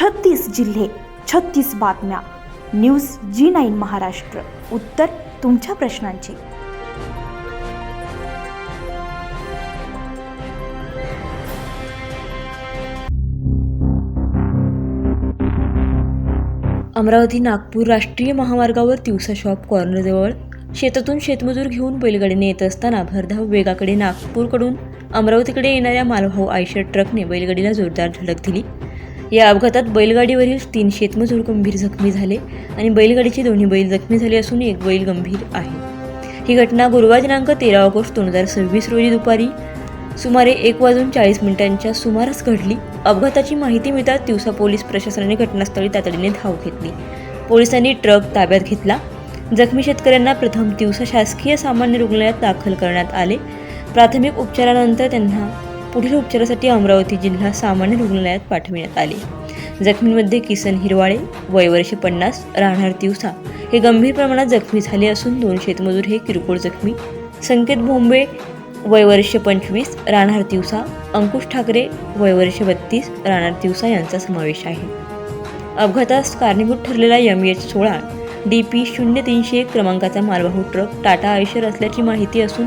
36 जिल्हे, 36 बातम्या. News G9 Maharashtra. उत्तर तुमच्या प्रश्नांची. अमरावती नागपूर राष्ट्रीय महामार्गावर तिवसा शॉप कॉर्नरजवळ शेतातून शेतमजूर घेऊन बैलगाडीने येत असताना भरधाव वेगाकडे नागपूरकडून अमरावतीकडे येणाऱ्या मालवाहू आयशर ट्रकने बैलगाडीला जोरदार धडक दिली. या अपघातात बैलगाडीवरील 3 शेतमजूर गंभीर जखमी झाले आणि बैलगाडीचे दोन्ही बैल जखमी झाले असून एक बैल गंभीर आहे. ही घटना गुरुवार दिनांक 13 ऑगस्ट 2026 रोजी दुपारी सुमारे 1:40 सुमारास घडली. अपघाताची माहिती मिळताच तिवसा पोलीस प्रशासनाने घटनास्थळी तातडीने धाव घेतली. पोलिसांनी ट्रक ताब्यात घेतला. जखमी शेतकऱ्यांना प्रथम तिवसा शासकीय सामान्य रुग्णालयात दाखल करण्यात आले. प्राथमिक उपचारानंतर त्यांना पुढील उपचारासाठी अमरावती जिल्हा सामान्य रुग्णालयात पाठविण्यात आले. जखमींमध्ये किसन हिरवाळे वय वर्ष 50 राहणार तिवसा हे गंभीर प्रमाणात जखमी झाले असून 2 शेतमजूर हे किरकोळ जखमी. संकेत भोंबे वय वर्ष 25 राहणार तिवसा, अंकुश ठाकरे वय वर्ष 32 राहणार तिवसा यांचा समावेश आहे. अपघातास कारणीभूत ठरलेला MH16 DP 0301 क्रमांकाचा मालवाहू ट्रक टाटा आयशर असल्याची माहिती असून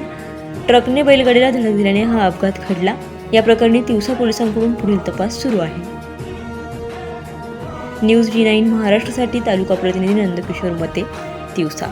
ट्रकने बैलगाडीला धडक दिल्याने हा अपघात घडला. या प्रकरणी तिवसा पोलिसांकडून पुढील तपास सुरू आहे. न्यूज G9 महाराष्ट्रासाठी तालुका प्रतिनिधी नंदकिशोर मते, तिवसा.